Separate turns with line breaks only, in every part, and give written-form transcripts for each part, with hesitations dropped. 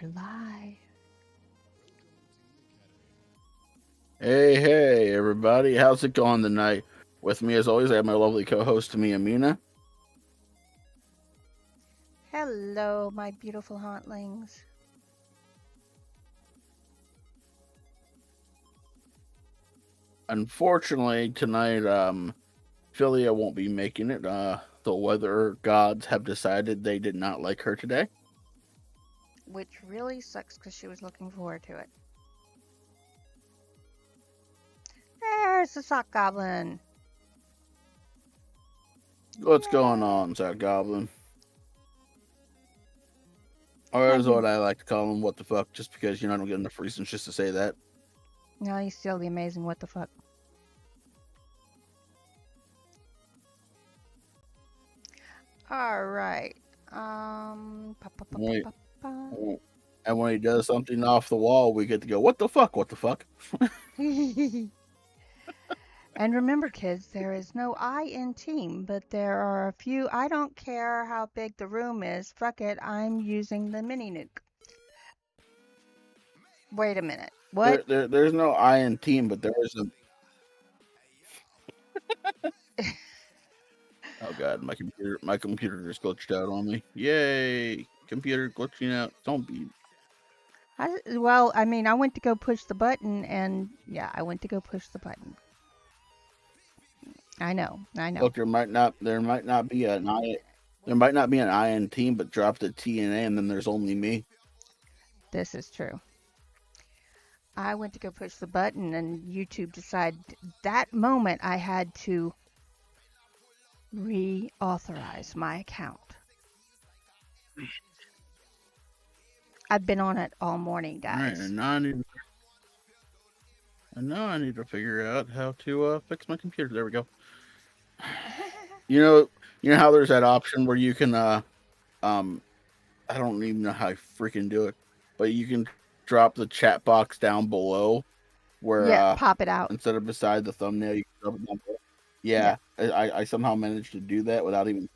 We're live.
Hey, everybody. How's it going tonight? With me, as always, I have my lovely co-host, Mina.
Hello, my beautiful hauntlings.
Unfortunately, tonight, Filia won't be making it. The weather gods have decided they did not like her today.
Which really sucks because she was looking forward to it. There's the sock goblin.
What's going
Yay.
on, Zach Goblin? Or is what I like to call him, what the fuck, just because, I don't get enough reasons just to say that.
No, he's still the amazing what the fuck. All right.
Wait. And when he does something off the wall, we get to go, what the fuck, what the fuck?
And remember, kids, there is no I in team, but there are a few. I don't care how big the room is. Fuck it, I'm using the mini nuke. Wait a minute. What?
There's no I in team, but there is a... Oh god, my computer just glitched out on me. Yay! Computer glitching out. Don't be...
Well, I mean, I went to go push the button, and yeah, I went to go push the button. I know.
Look, there might not be an I in team, but drop the T and A, and then there's only me.
This is true. I went to go push the button, and YouTube decided that moment I had to reauthorize my account. I've been on it all morning,
All right,
guys.
and now I need to figure out how to fix my computer. There we go. You know how there's that option where you can I don't even know how I freaking do it, but you can drop the chat box down below where
Yeah, pop it out.
instead of beside the thumbnail, you can drop it down below. Yeah, I somehow managed to do that without even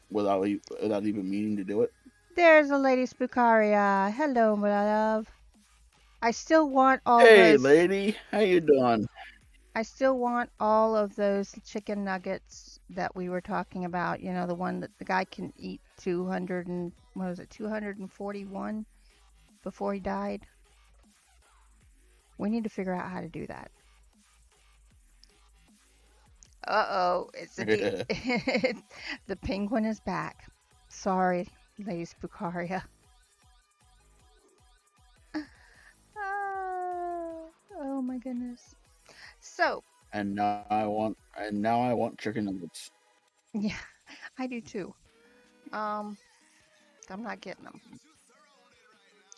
meaning to do it.
There's a lady Spookaria. Hello, my love. I still want all
Hey,
those.
lady, how you doing?
I still want all of those chicken nuggets that we were talking about. You know, the one that the guy can eat 200 and what was it, 241 before he died. We need to figure out how to do that. Uh-oh, it's the penguin is back. Sorry, Lady Spookaria. Oh my goodness. So,
and now I want chicken nuggets.
yeah, I do too. I'm not getting them.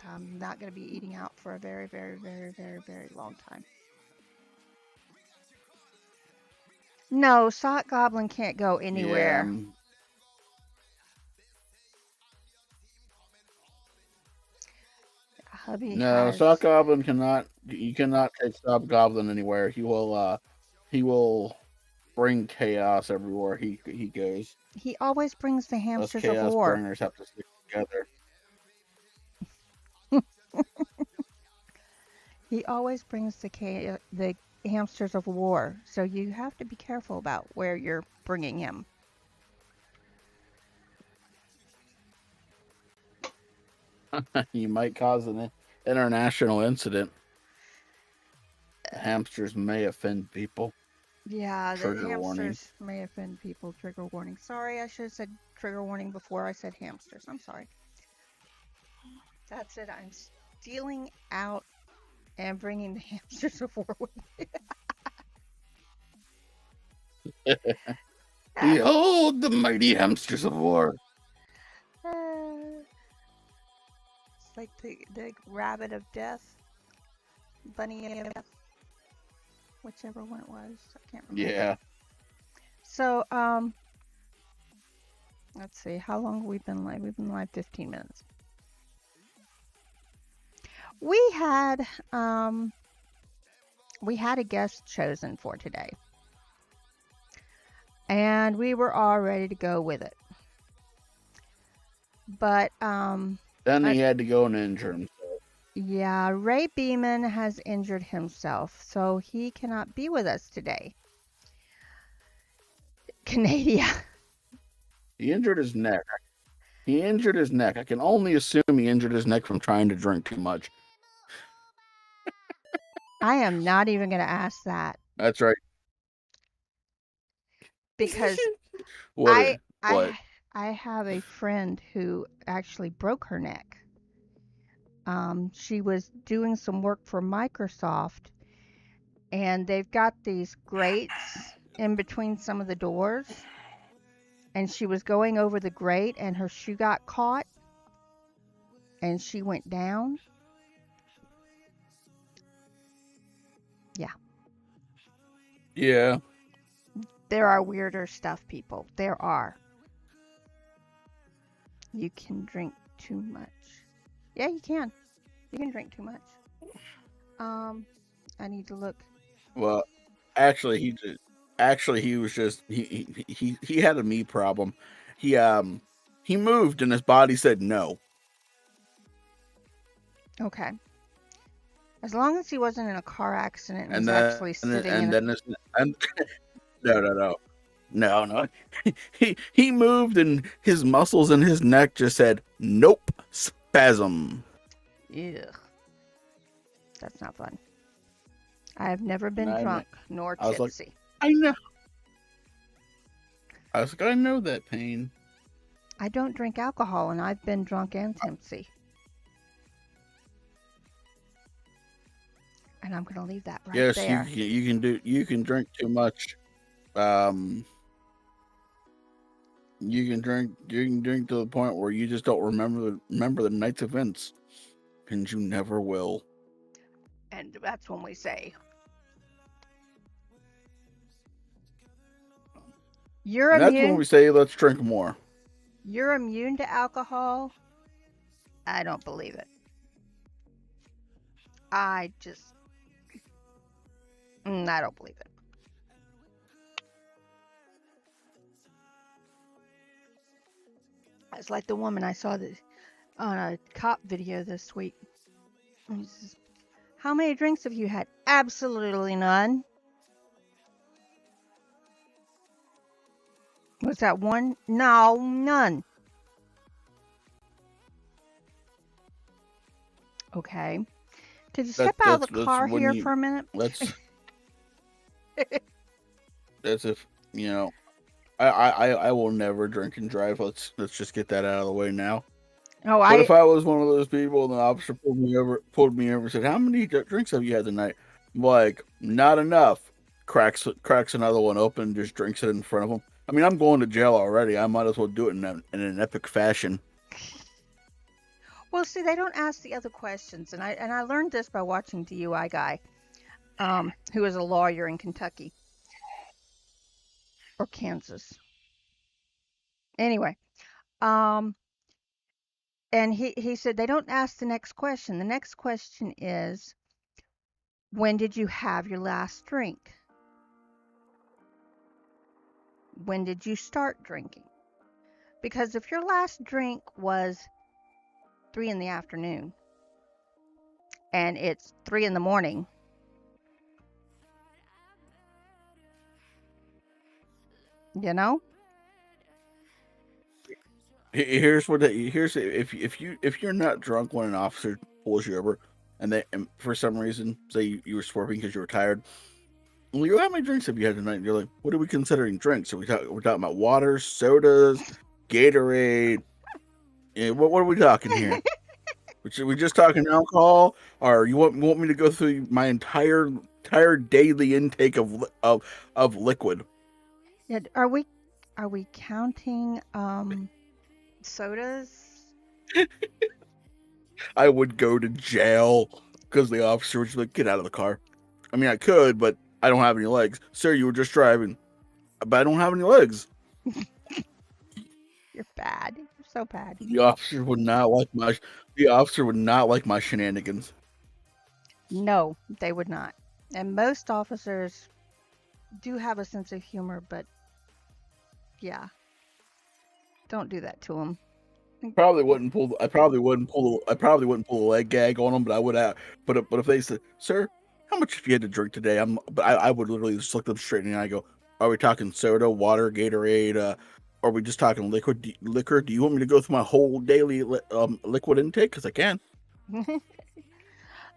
I'm not going to be eating out for a very, very, very, very, very long time. No, Sock Goblin can't go anywhere.
Yeah.
Hubby
No,
has.
Sock Goblin cannot. You cannot take Sock Goblin anywhere. He will bring chaos everywhere he goes.
He always brings the
Us
hamsters of
chaos
war.
bringers have to stick together.
He always brings the hamsters of war. So you have to be careful about where you're bringing him.
You might cause an international incident. Hamsters may offend people.
Yeah, the
Trigger
hamsters
warning.
may offend people. Trigger warning. Sorry, I should have said trigger warning before I said hamsters. I'm sorry. That's it. I'm stealing out and bringing the hamsters of war with me.
Behold the mighty hamsters of war.
It's like the rabbit of death, bunny of death, whichever one it was. I can't remember.
Yeah.
So, let's see. How long have we been live? We've been live 15 minutes. We had a guest chosen for today. And we were all ready to go with it. But
then he had to go and injure himself.
Yeah, Ray Beeman has injured himself, so he cannot be with us today. Canada.
He injured his neck. He injured his neck. I can only assume he injured his neck from trying to drink too much.
I am not even going to ask that
That's right.
because
What?
I
What?
I I have a friend who actually broke her neck. She was doing some work for Microsoft, and they've got these grates in between some of the doors, and she was going over the grate, and her shoe got caught, and she went down. Yeah,
Yeah.
there are weirder stuff, people. There are. You can drink too much. Yeah, you can. You can drink too much. Um, I need to look.
Well, actually, he did. Actually, he was just he had a me problem. He he moved and his body said no.
Okay. As long as he wasn't in a car accident and
And
was
then
actually sitting
and
in a.
then this and no. He moved and his muscles in his neck just said nope, spasm.
Ugh, that's not fun. I have never
And
been drunk nor
I was like,
tipsy.
I know. I was like, I know that pain.
I don't drink alcohol, and I've been drunk and tipsy. And I'm going to leave that right
Yes,
there.
you can drink too much. Um, you can drink to the point where you just don't remember the night's events, and you never will.
And that's when we say, you're
And that's when
immune.
we say, let's drink more.
You're immune to alcohol. I don't believe it. I just, I don't believe it. It's like the woman I saw this on a cop video this week. He says, how many drinks have you had? Absolutely none. Was that one? No, none. Okay. Could you step out of the
That's
car
when
here
you
for a minute?
that's that's if you know. I will never drink and drive. Let's just get that out of the way now.
Oh,
But if I was one of those people and the officer pulled me over and said, "How many drinks have you had tonight?" I'm like, not enough. Cracks another one open, and just drinks it in front of him. I mean, I'm going to jail already. I might as well do it in an epic fashion.
well, see, they don't ask the other questions, and I learned this by watching DUI guy, who is a lawyer in Kentucky or Kansas. Anyway, um, and he said they don't ask the next question. The next question is, when did you have your last drink? When did you start drinking? Because if your last drink was 3 in the afternoon and it's 3 in the morning, you know?
Here's if you're not drunk when an officer pulls you over, and for some reason say you were swerving because you were tired. Well, how many drinks have you had tonight? And you're like, what are we considering drinks? We're talking about water, sodas, Gatorade. Yeah, what are we talking here? We just talking alcohol, or you want me to go through my entire daily intake of liquid?
Yeah, are we counting sodas?
I would go to jail because the officer would just like, get out of the car. I mean, I could, but I don't have any legs. Sir, you were just driving, but I don't have any legs.
You're bad. You're so bad.
The officer would not like my shenanigans.
No, they would not. And most officers do have a sense of humor, but yeah, don't do that to them.
Probably wouldn't pull. I probably wouldn't pull. I probably wouldn't pull a leg gag on them, but I would have. But if they said, "Sir, how much have you had to drink today?" I would literally just look them straight in the eye and go, "Are we talking soda, water, Gatorade? Are we just talking liquid? Liquor? Do you want me to go through my whole daily liquid intake? Because I can."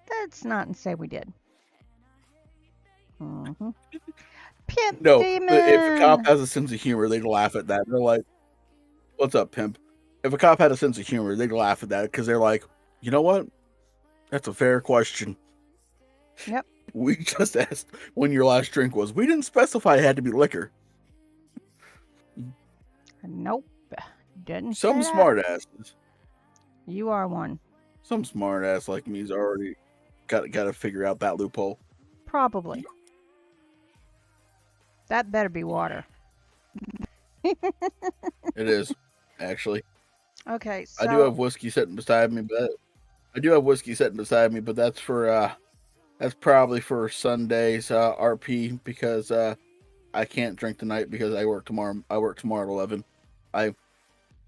That's not and say we did. Mm-hmm. Pimp
No, if a cop
demon.
has a sense of humor, they'd laugh at that. They're like, "What's up, pimp?" If a cop had a sense of humor, they'd laugh at that because they're like, "You know what? That's a fair question.
Yep.
We just asked when your last drink was. We didn't specify it had to be liquor."
Nope. Didn't
Some
say that.
smart asses,
You are one.
some smart ass like me's already got to figure out that loophole.
Probably. That better be water.
It is actually.
Okay,
I do
so
have whiskey sitting beside me, but that's for that's probably for Sunday's RP because I can't drink tonight because I work tomorrow. I work tomorrow at 11. I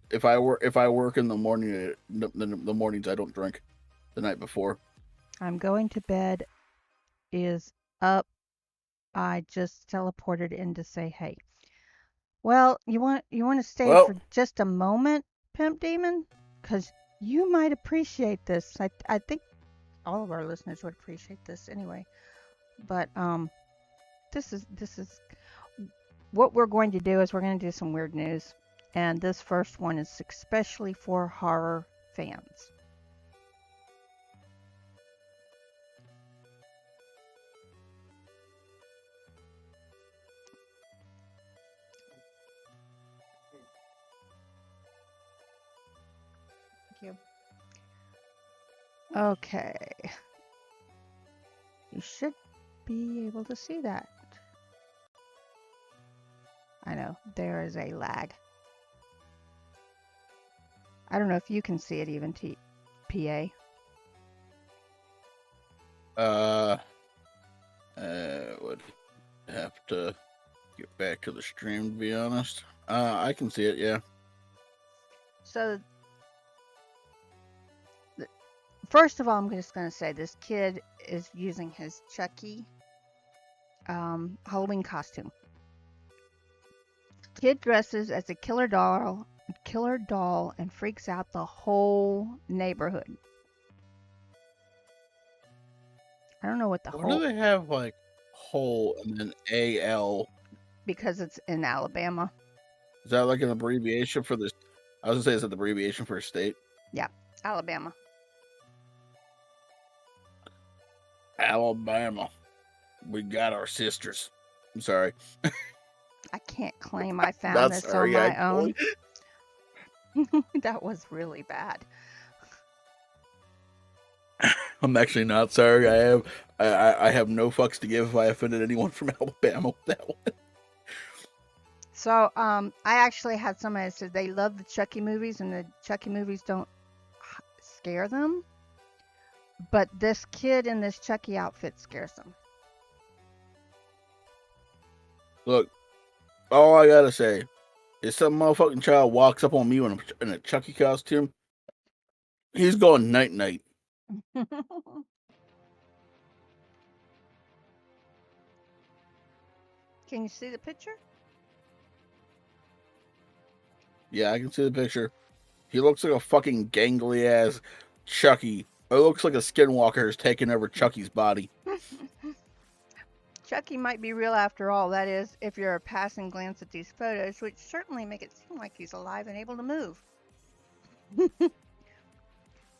if I work in the morning, the mornings I don't drink the night before.
I'm going to bed is up. I just teleported in to say hey. Well, you want to stay
Well,
for just a moment, Pimp Demon, because you might appreciate this. I think all of our listeners would appreciate this anyway. But this is what we're going to do is we're going to do some weird news, and this first one is especially for horror fans. Thank you. Okay, you should be able to see that. I know there is a lag. I don't know if you can see it even, PA.
I would have to get back to the stream to be honest. I can see it, yeah.
So, first of all, I'm just going to say this kid is using his Chucky Halloween costume. Kid dresses as a killer doll, and freaks out the whole neighborhood. I don't know what the
Why
whole
do they have like whole and then AL?
because it's in Alabama.
Is that like an abbreviation for this? I was gonna say, is that the abbreviation for a state?
Yeah, Alabama.
Alabama. We got our sisters. I'm sorry.
I can't claim I found
Not
this on
sorry,
my
actually.
own. That was really bad.
I'm actually not sorry. I have no fucks to give if I offended anyone from Alabama with that one.
So, I actually had somebody that said they love the Chucky movies, and the Chucky movies don't scare them. But this kid in this Chucky outfit scares them.
Look, all I gotta say is some motherfucking child walks up on me in a Chucky costume. He's going night night.
Can you see the picture?
Yeah, I can see the picture. He looks like a fucking gangly ass Chucky. It looks like a skinwalker is taking over Chucky's body.
Chucky might be real after all. That is, if you're a passing glance at these photos, which certainly make it seem like he's alive and able to move.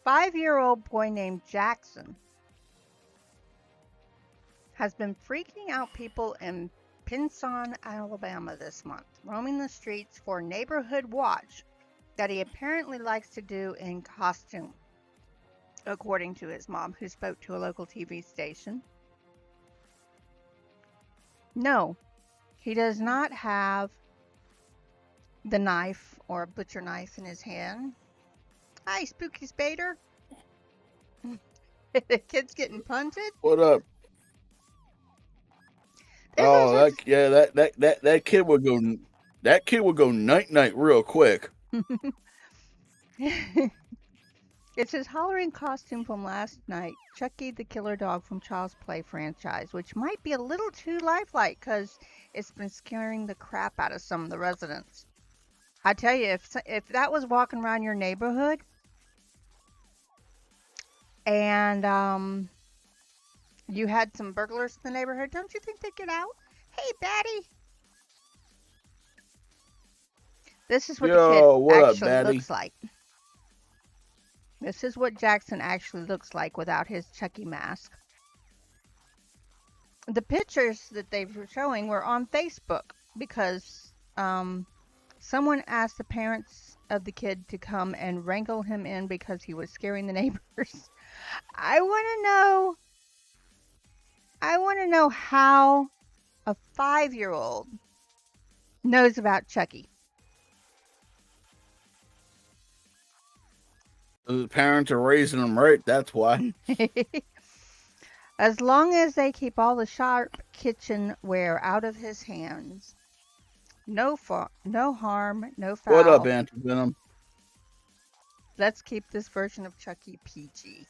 5-year-old boy named Jackson has been freaking out people in Pinson, Alabama this month, roaming the streets for neighborhood watch that he apparently likes to do in costume, according to his mom, who spoke to a local TV station. No, he does not have the knife or a butcher knife in his hand. Hi, Spooky Spader. The kid's getting punted.
What up? Oh, that kid would go. That kid would go night night real quick.
It's his Halloween costume from last night, Chucky the Killer Dog from Child's Play franchise, which might be a little too lifelike because it's been scaring the crap out of some of the residents. I tell you, if that was walking around your neighborhood and you had some burglars in the neighborhood, don't you think they'd get out? Hey, Batty, this is what the kid
Yo, what up,
actually
baddie?
looks like. This is what Jackson actually looks like without his Chucky mask. The pictures that they were showing were on Facebook because someone asked the parents of the kid to come and wrangle him in because he was scaring the neighbors. I want to know. I want to know how a 5-year-old knows about Chucky.
The parents are raising them right. That's why.
As long as they keep all the sharp kitchenware out of his hands, no harm, no
What up,
foul.
Antivenom?
Let's keep this version of Chucky PG.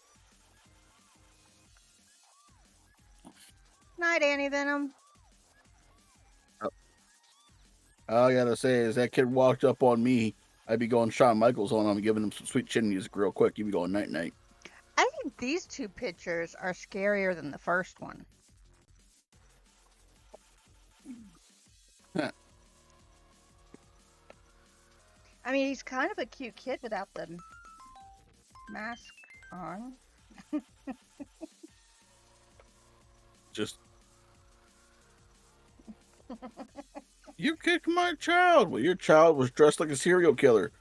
Night, Annie Venom.
All I gotta say is that kid walked up on me. I'd be going Shawn Michaels on him, giving him some sweet chin music real quick. You'd be going night night.
I think these two pictures are scarier than the first one. I mean, he's kind of a cute kid without the mask on.
Just you kicked my child. Well, your child was dressed like a serial killer.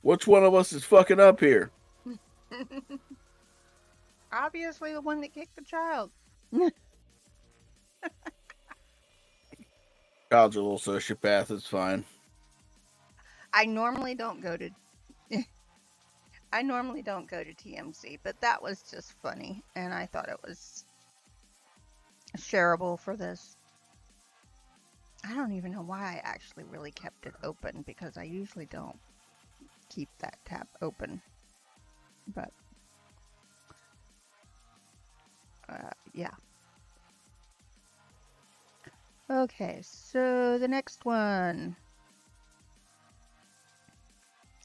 Which one of us is fucking up here?
Obviously, the one that kicked the child.
Child's a little sociopath. It's fine.
I normally don't go to. I normally don't go to TMZ, but that was just funny, and I thought it was shareable for this. I don't even know why I actually really kept it open because I usually don't keep that tab open. But yeah. Okay, so the next one.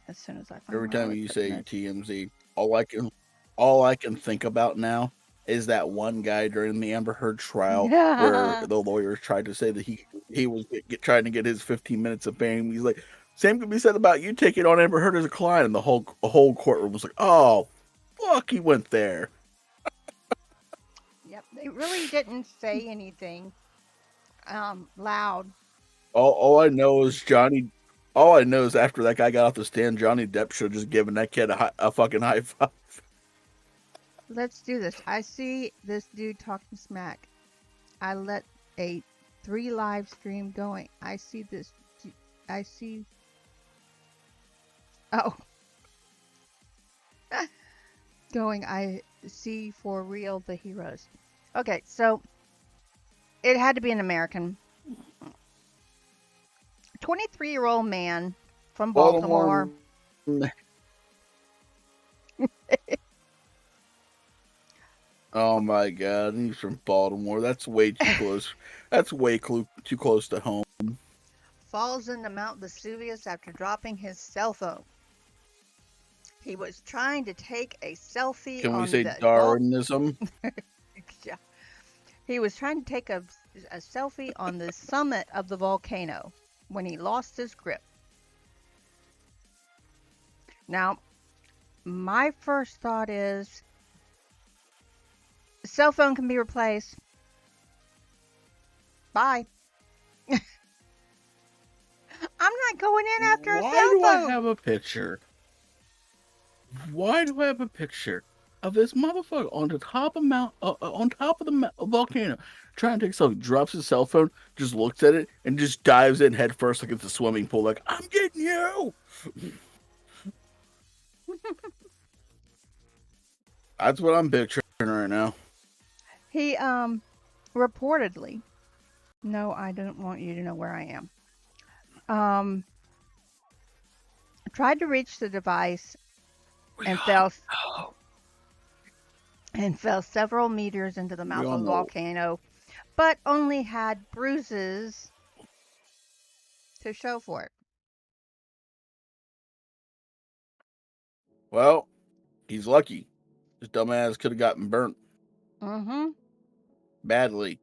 As soon as I find
Every
where I
time
would
you
put
say
notes.
TMZ, all I can think about now is that one guy during the Amber Heard trial where
Yeah.
the lawyers tried to say that he was trying to get his 15 minutes of fame. He's like, same could be said about you taking on Amber Heard as a client, and the whole courtroom was like, oh, fuck, he went there.
Yep. They really didn't say anything loud.
All I know is Johnny. All I know is after that guy got off the stand, Johnny Depp should have just given that kid a fucking high five.
Let's do this. I see this dude talking smack. I let a 3 live stream going. I see this. I see. Oh, going. I see for real the heroes. Okay, so it had to be an American. 23-year-old man from Baltimore.
Baltimore. Oh my god, he's from Baltimore. That's way too close. That's way too close to home.
Falls into Mount Vesuvius after dropping his cell phone. He was trying to take a selfie
Can we
on
say
the
Darwinism?
yeah. He was trying to take a selfie on the summit of the volcano when he lost his grip. Now, my first thought is cell phone can be replaced. Bye. I'm not going in after a
Why
cell
do I
phone.
have a picture? Why do I have a picture of this motherfucker on the top of on top of the volcano, trying to take a selfie? Drops his cell phone, just looks at it, and just dives in head first like it's a swimming pool. Like, I'm getting you. That's what I'm picturing right now.
He reportedly. No, I don't want you to know where I am. Tried to reach the device and fell several meters into the
We
mouth
all
of the
know.
volcano, but only had bruises to show for it.
Well, he's lucky. His dumbass could have gotten burnt
Mm-hmm.
badly,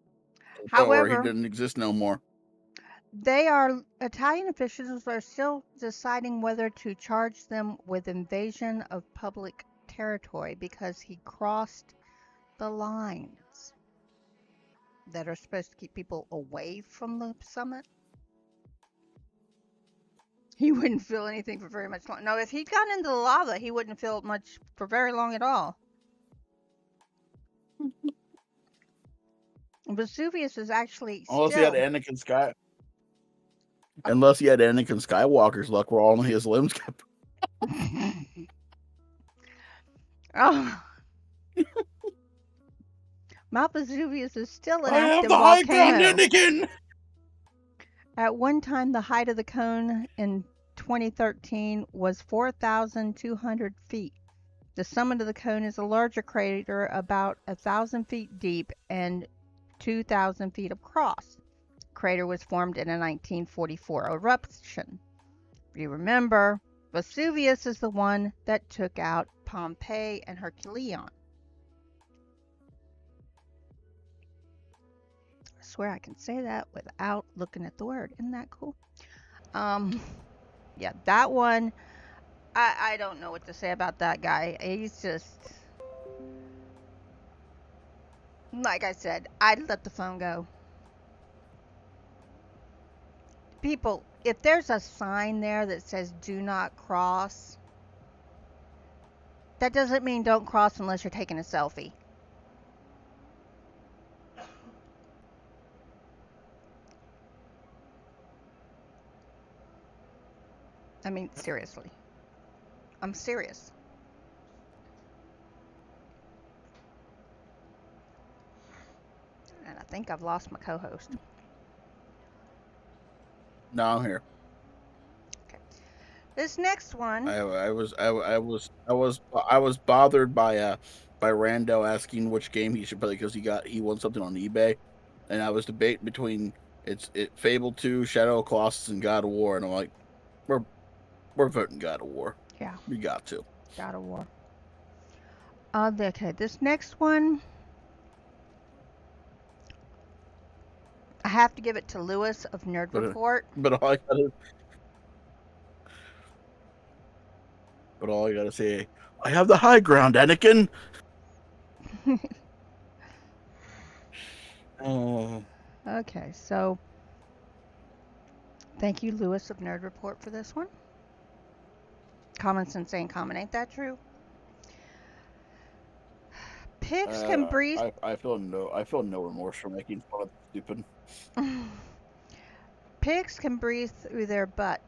to the point where he
However,
didn't exist no more.
Italian officials are still deciding whether to charge them with invasion of public territory because he crossed the lines that are supposed to keep people away from the summit. He wouldn't feel anything for very much long. No, if he'd gone into the lava, he wouldn't feel it much for very long at all. Vesuvius is actually
Unless he had
still.
Anakin Sky. Unless he had Anakin Skywalker's luck, where only his limbs kept.
Oh, Mount Vesuvius is still an
I have
active
the high ground,
volcano.
Anakin.
At one time, the height of the cone in 2013 was 4,200 feet. The summit of the cone is a larger crater about 1,000 feet deep and 2,000 feet across. The crater was formed in a 1944 eruption. If you remember, Vesuvius is the one that took out Pompeii and Herculeon. I swear I can say that without looking at the word. Isn't that cool? Um, yeah, that one. I don't know what to say about that guy. He's just, like I said, I'd let the phone go. People, if there's a sign there that says do not cross, that doesn't mean don't cross unless you're taking a selfie. I mean, seriously. I'm serious. And I think I've lost my co-host.
No, I'm here.
Okay. This next one.
I was bothered by Rando asking which game he should play because he won something on eBay, and I was debating between Fable 2, Shadow of Colossus, and God of War, and I'm like, we're we're voting God of War.
Yeah,
We got to.
God of War. Okay, this next one, I have to give it to Lewis of Nerd
But
Report.
but all I gotta but all I gotta say, I have the high ground, Anakin. Oh,
Okay, so thank you, Lewis of Nerd Report, for this one. Common sense ain't common, ain't that true? Pigs can breathe.
I feel no remorse for making fun of stupid.
Pigs can breathe through their butt,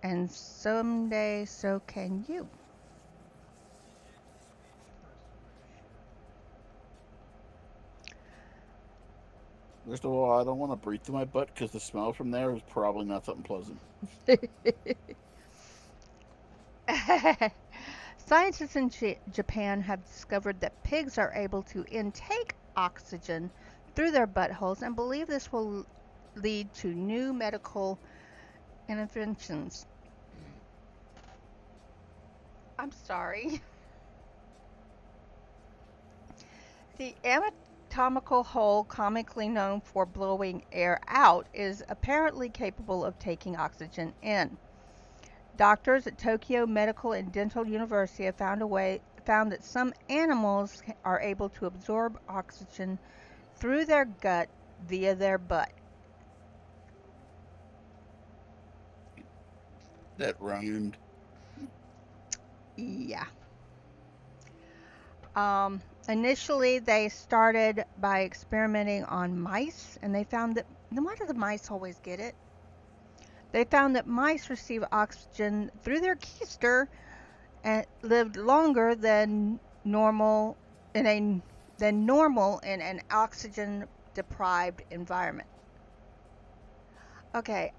and someday so can you.
First of all, I don't want to breathe through my butt because the smell from there is probably not something pleasant.
Scientists in Japan have discovered that pigs are able to intake oxygen through their buttholes and believe this will lead to new medical interventions. I'm sorry. The anatomical hole, comically known for blowing air out, is apparently capable of taking oxygen in. Doctors at Tokyo Medical and Dental University have found that some animals are able to absorb oxygen through their gut via their butt.
That rhymed.
Yeah. Initially, they started by experimenting on mice, and they found that. Then why do the mice always get it? They found that mice receive oxygen through their keister and lived longer in a than normal in an oxygen deprived environment. Okay,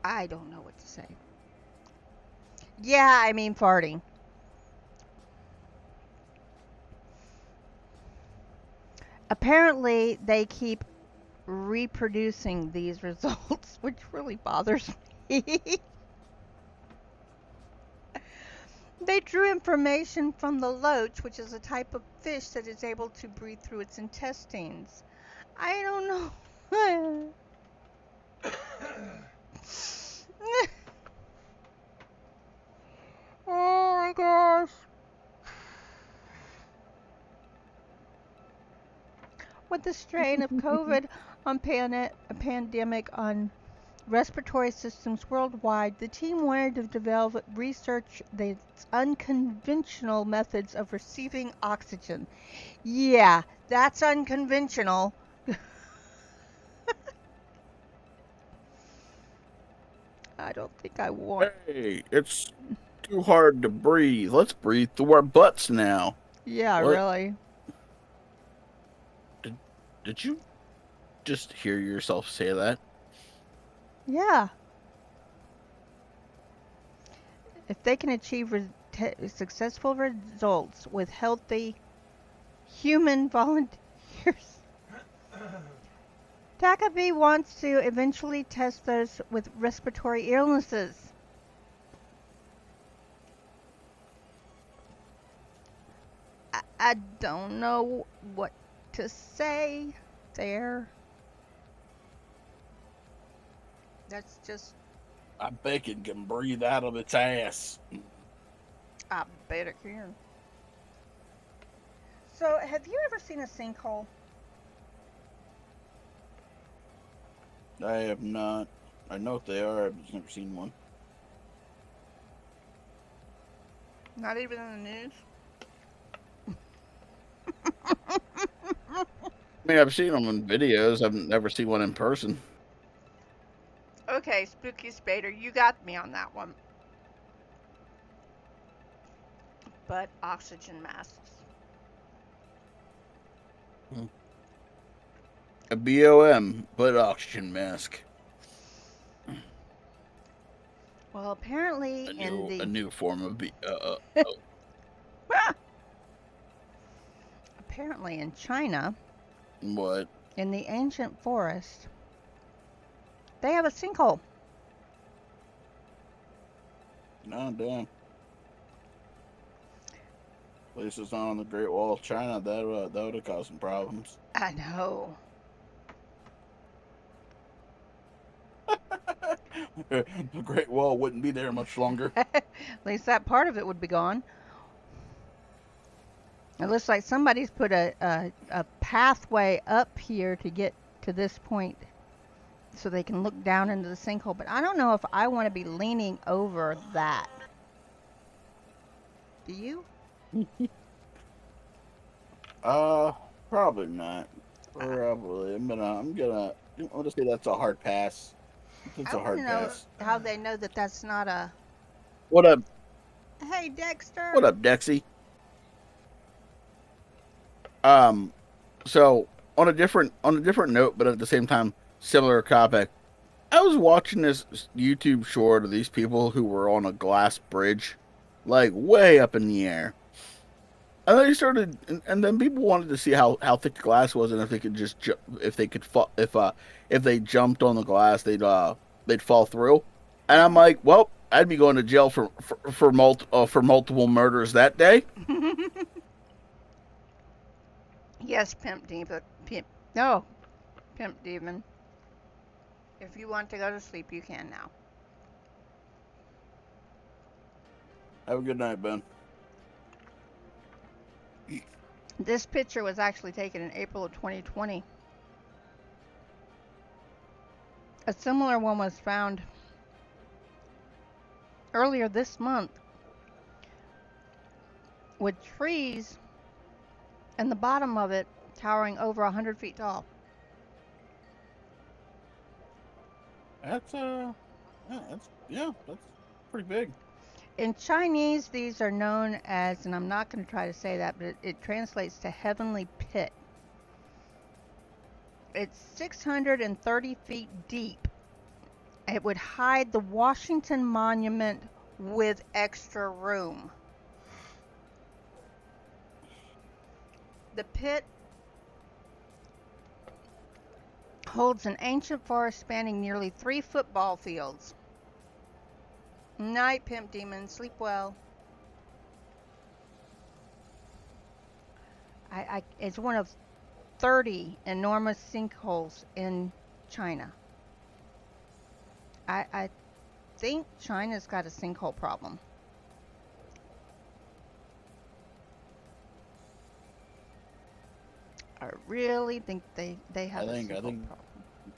I don't know what to say. Yeah, I mean farting. Apparently, they keep reproducing these results, which really bothers me. They drew information from the loach, which is a type of fish that is able to breathe through its intestines. I don't know. Oh my gosh. With the strain of COVID on a pandemic on respiratory systems worldwide, the team wanted to develop research the unconventional methods of receiving oxygen. Yeah, that's unconventional. I don't think I want.
Hey, it's too hard to breathe. Let's breathe through our butts now.
Yeah,
What?
really.
Did, did you just hear yourself say that?
Yeah. If they can achieve successful results with healthy human volunteers, Takabe wants to eventually test those with respiratory illnesses. I don't know what to say there. That's just.
I bet it can breathe out of its ass.
I bet it can. So, have you ever seen a sinkhole?
I have not. I know what they are. I've just never seen one.
Not even in the news?
I mean, I've seen them in videos. I've never seen one in person.
Okay, Spooky Spader, you got me on that one. But oxygen masks.
A BOM, but oxygen mask.
Well, apparently
A new form of
apparently in China,
what?
in the ancient forest, they have a sinkhole.
No, damn. Places on the Great Wall of China, that would have caused some problems.
I know.
The Great Wall wouldn't be there much longer.
At least that part of it would be gone. It looks like somebody's put a pathway up here to get to this point so they can look down into the sinkhole. But I don't know if I want to be leaning over that. Do you?
Probably not. Probably. I'm gonna say that's a hard pass. It's
I
a
want
hard
to know
pass.
how they know that that's not a.
What up?
Hey, Dexter.
What up, Dexy? So on a different note, but at the same time similar topic, I was watching this YouTube short of these people who were on a glass bridge, like way up in the air. And then he started, and then people wanted to see how thick the glass was, and if they could just if they could if they jumped on the glass, they'd fall through. And I'm like, well, I'd be going to jail for multiple murders that day.
Yes, no, Pimp Demon. If you want to go to sleep, you can now.
Have a good night, Ben.
This picture was actually taken in April of 2020. A similar one was found earlier this month with trees and the bottom of it towering over 100 feet tall.
That's pretty big.
In Chinese, these are known as, and I'm not going to try to say that, but it translates to heavenly pit. It's 630 feet deep It would hide the Washington Monument with extra room. The pit holds an ancient forest spanning nearly 3 football fields. Night, pimp demon. Sleep well. It's one of 30 enormous sinkholes in China. I think China's got a sinkhole problem. I really think they have a sinkhole problem.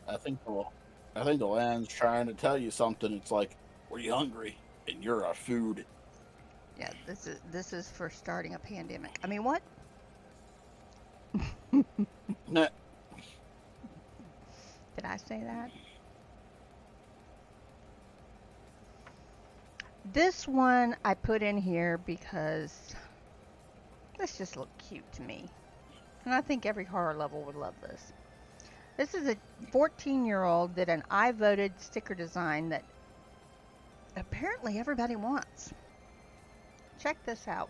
I think the land's trying to tell you something. It's like, we're you hungry and you're our food.
Yeah, this is for starting a pandemic. I mean, what?
Nah.
Did I say that? This one I put in here because this just looked cute to me. And I think every horror level would love this. This is a 14-year-old did an I voted sticker design that apparently everybody wants. Check this out.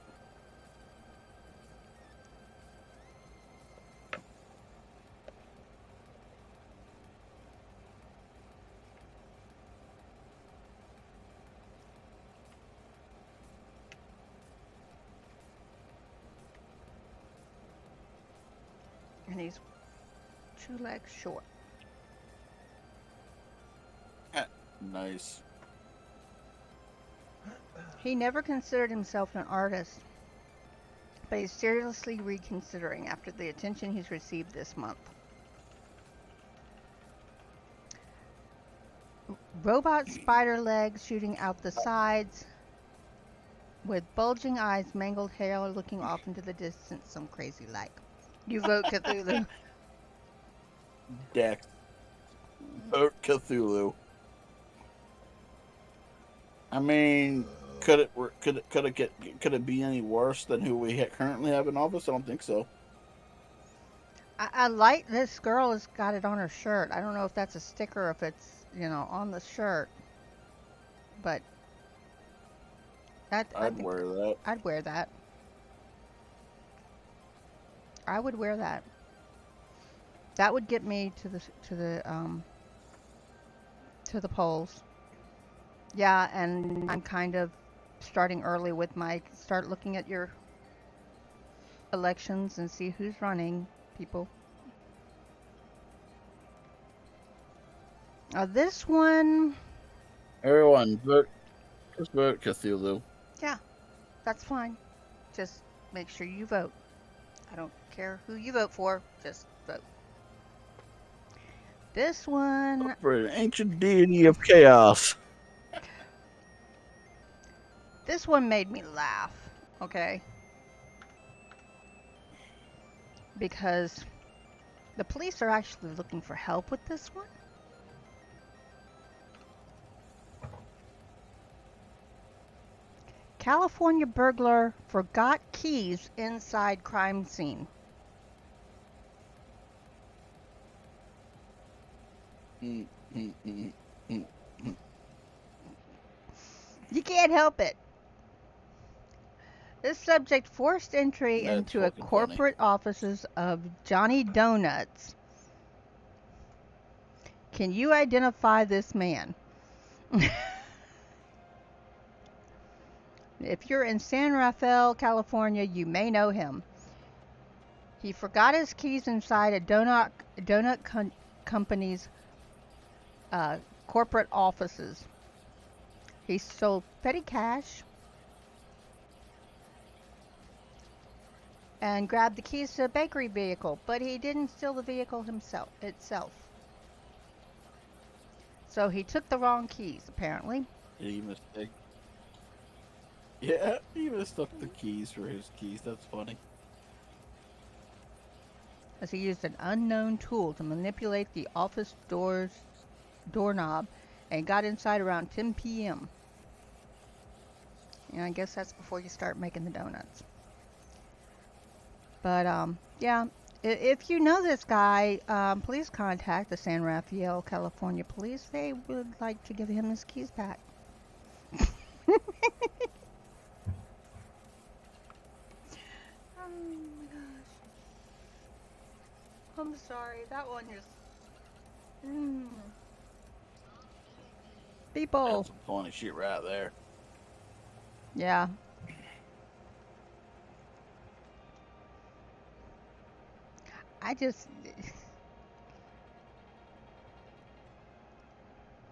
And he's 2 legs short.
Nice.
He never considered himself an artist, but he's seriously reconsidering after the attention he's received this month. Robot spider legs shooting out the sides, with bulging eyes, mangled hair looking off into the distance, some crazy like. You vote Cthulhu.
Dex. Vote Cthulhu. I mean, could it be any worse than who we currently have in office? I don't think so.
I like this girl has got it on her shirt. I don't know if that's a sticker or if it's, on the shirt. But
I'd wear that.
I'd wear that. I would wear that. That would get me to the polls. Yeah, and I'm kind of starting early with start looking at your elections and see who's running, people. This one.
Everyone, just vote Cthulhu.
Yeah, that's fine. Just make sure you vote. I don't care who you vote for, just vote. This one.
For an ancient deity of chaos.
This one made me laugh, okay? Because the police are actually looking for help with this one. California burglar forgot keys inside crime scene. You can't help it. This subject forced entry into a corporate offices of Johnny Donuts. Can you identify this man? If you're in San Rafael, California, you may know him. He forgot his keys inside a donut company's corporate offices. He stole petty cash and grabbed the keys to a bakery vehicle, but he didn't steal the vehicle itself. So he took the wrong keys, apparently.
Did he mistake? Yeah, he mistook the keys for his keys. That's funny.
As he used an unknown tool to manipulate the office doorknob and got inside around 10 p.m. And I guess that's before you start making the donuts. But, yeah, If you know this guy, please contact the San Rafael, California police. They would like to give him his keys back. Oh my gosh. I'm sorry. That one just. Mm. People.
That's some funny shit right there.
Yeah. I just.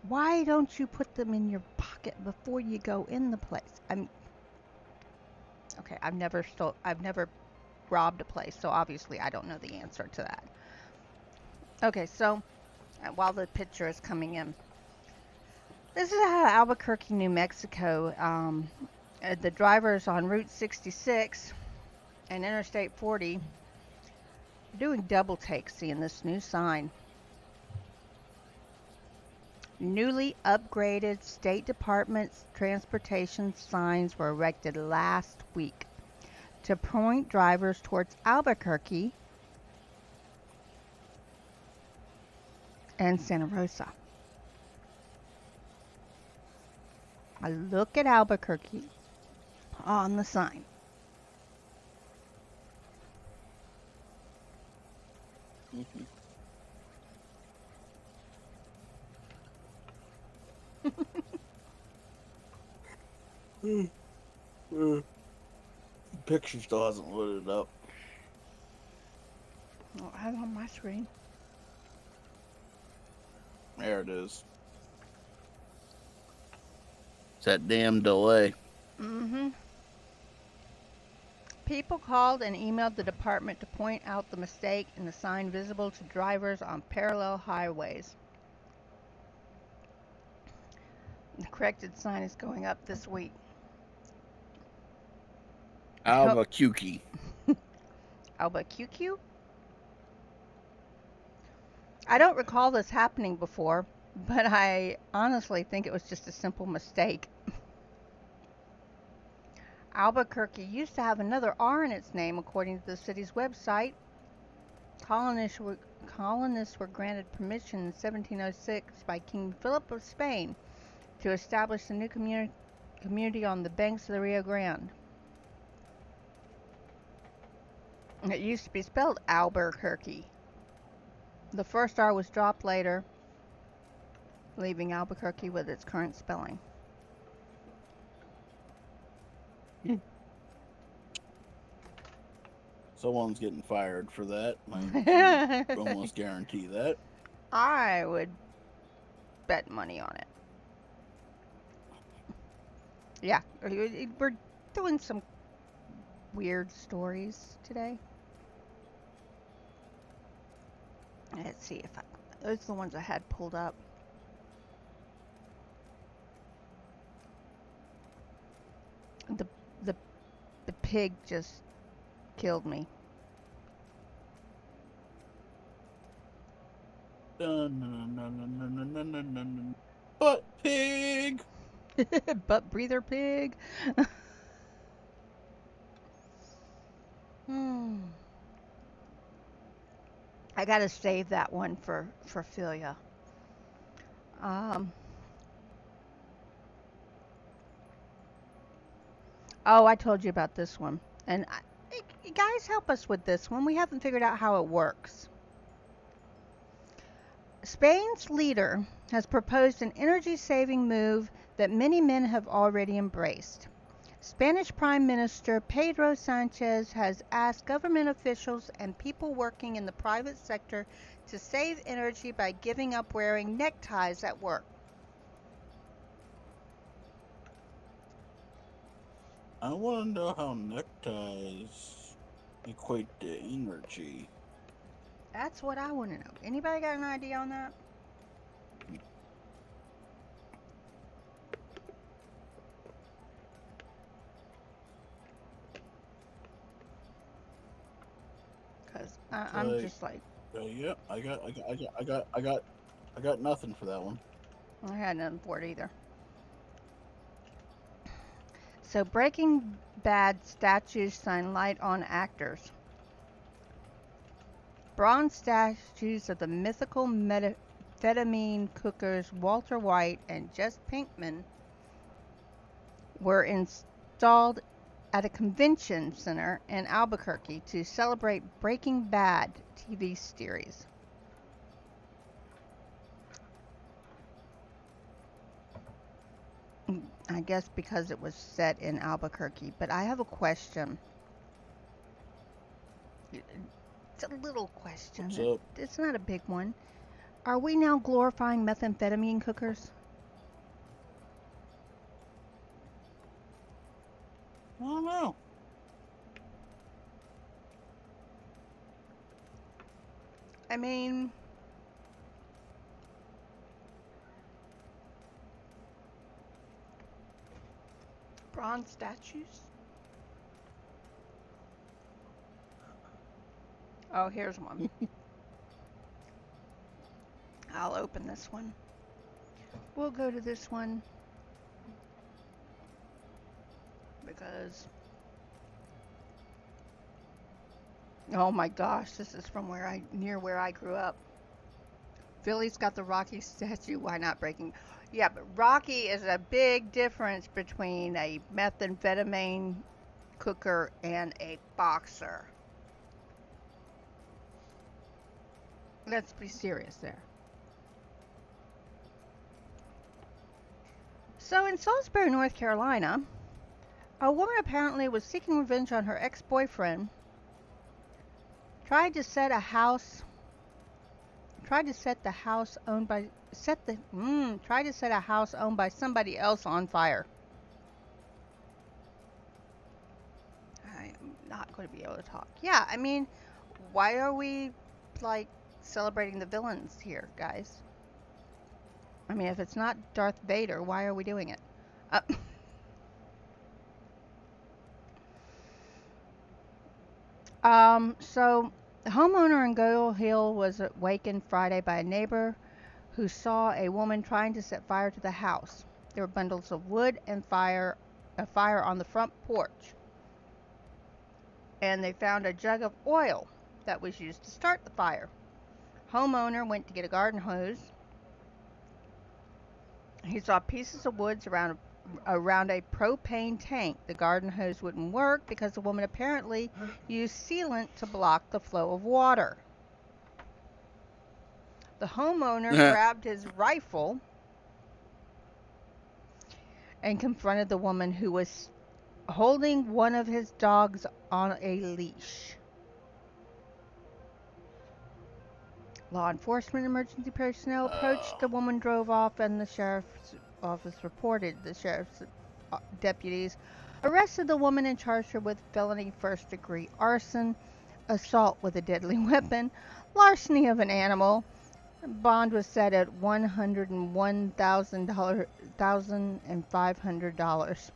Why don't you put them in your pocket before you go in the place? I'm. Okay, I've never robbed a place, so obviously I don't know the answer to that. Okay, so while the picture is coming in, this is how Albuquerque, New Mexico. The drivers on Route 66 and Interstate 40 are doing double takes seeing this new sign. Newly upgraded State Department's transportation signs were erected last week to point drivers towards Albuquerque and Santa Rosa. I look at Albuquerque on the sign.
Picture still hasn't loaded up.
Oh, I have it on my screen.
There it is. It's that damn delay.
Mm-hmm. People called and emailed the department to point out the mistake in the sign visible to drivers on parallel highways. The corrected sign is going up this week.
Albuquerque.
Albuquerque? I don't recall this happening before, but I honestly think it was just a simple mistake. Albuquerque used to have another R in its name, according to the city's website. Colonists were granted permission in 1706 by King Philip of Spain to establish a new community on the banks of the Rio Grande. It used to be spelled Albuquerque. The first R was dropped later, leaving Albuquerque with its current spelling.
Someone's getting fired for that. I can almost guarantee that.
I would bet money on it. Yeah, we're doing some weird stories today. Let's see if those are the ones I had pulled up. The pig just killed me.
Butt pig.
Butt breather pig. I gotta save that one for Filia. Oh, I told you about this one. And guys, help us with this one. We haven't figured out how it works. Spain's leader has proposed an energy-saving move that many men have already embraced. Spanish Prime Minister Pedro Sanchez has asked government officials and people working in the private sector to save energy by giving up wearing neckties at work.
I want to know how neckties equate to energy.
That's what I want to know. Anybody got an idea on that? Because I'm just like.
Yeah, I got nothing for that one.
I had nothing for it either. So Breaking Bad statues shine light on actors. Bronze statues of the mythical methamphetamine cookers Walter White and Jess Pinkman were installed at a convention center in Albuquerque to celebrate Breaking Bad TV series. I guess because it was set in Albuquerque. But I have a question. It's a little question.
What's up?
It's not a big one. Are we now glorifying methamphetamine cookers?
I don't know.
I mean, bronze statues? Oh, here's one. I'll open this one. We'll go to this one because, oh my gosh, this is from near where I grew up. Philly's got the Rocky statue. Why not breaking? Yeah, but Rocky is a big difference between a methamphetamine cooker and a boxer. Let's be serious there. So in Salisbury, North Carolina, a woman apparently was seeking revenge on her ex-boyfriend. Tried to set the house owned by somebody else on fire. I am not going to be able to talk. Yeah, I mean, why are we like celebrating the villains here, guys? I mean, if it's not Darth Vader, why are we doing it? So the homeowner in Gold Hill was awakened Friday by a neighbor who saw a woman trying to set fire to the house. There were bundles of wood and a fire on the front porch. And they found a jug of oil that was used to start the fire. Homeowner went to get a garden hose. He saw pieces of wood around a propane tank. The garden hose wouldn't work because the woman apparently used sealant to block the flow of water. The homeowner grabbed his rifle and confronted the woman who was holding one of his dogs on a leash. Law enforcement emergency personnel approached. The woman drove off and the sheriff's office reported. The sheriff's deputies arrested the woman and charged her with felony first-degree arson, assault with a deadly weapon, larceny of an animal. Bond was set at $101,500.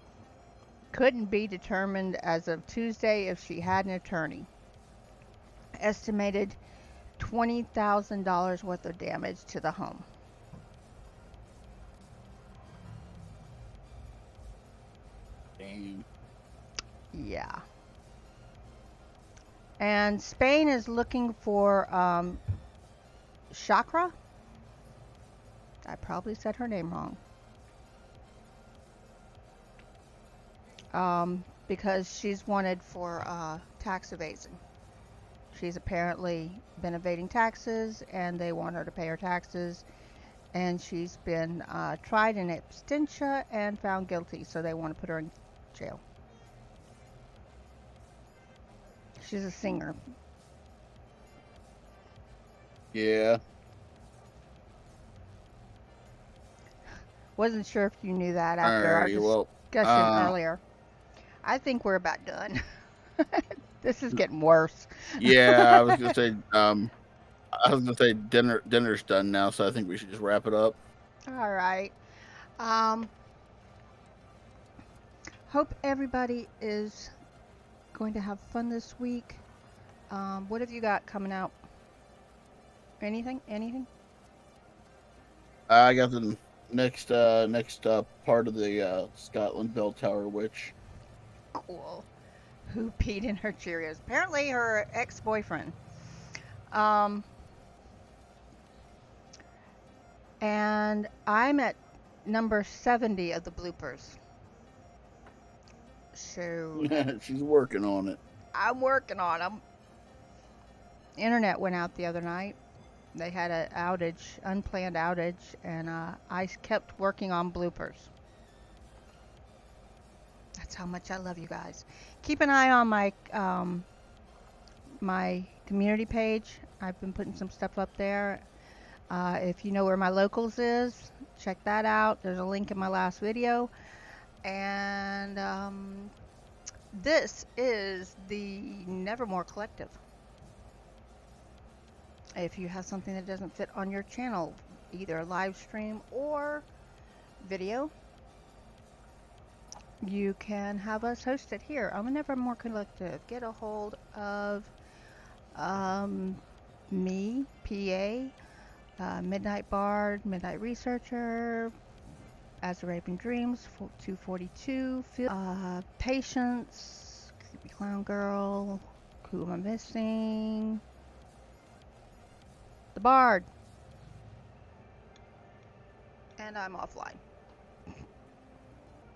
Couldn't be determined as of Tuesday if she had an attorney. Estimated $20,000 worth of damage to the home.
Damn.
Yeah. And Spain is looking for Chakra. I probably said her name wrong. Because she's wanted for tax evasion. She's apparently been evading taxes, and they want her to pay her taxes. And she's been tried in absentia and found guilty, so they want to put her in jail. She's a singer.
Yeah.
Wasn't sure if you knew that after our discussion earlier. I think we're about done. This is getting worse.
Yeah, I was gonna say dinner's done now, so I think we should just wrap it up.
All right. Hope everybody is going to have fun this week. What have you got coming out? Anything?
I got the next part of the Scotland Bell Tower Witch.
Cool. Who peed in her Cheerios? Apparently her ex-boyfriend. Um, and I'm at number 70 of the bloopers. So
She's working on it.
I'm working on them. Internet went out the other night. They had an outage, unplanned outage, and I kept working on bloopers. That's how much I love you guys. Keep an eye on my community page. I've been putting some stuff up there. If you know where my locals is, check that out. There's a link in my last video. And this is the Nevermore Collective. If you have something that doesn't fit on your channel, either live stream or video, you can have us host it here on the Nevermore Collective. Get a hold of me, PA, Midnight Bard, Midnight Researcher, As the Raping Dreams, 242, Patience, Creepy Clown Girl, who am I missing? The Bard. And I'm offline.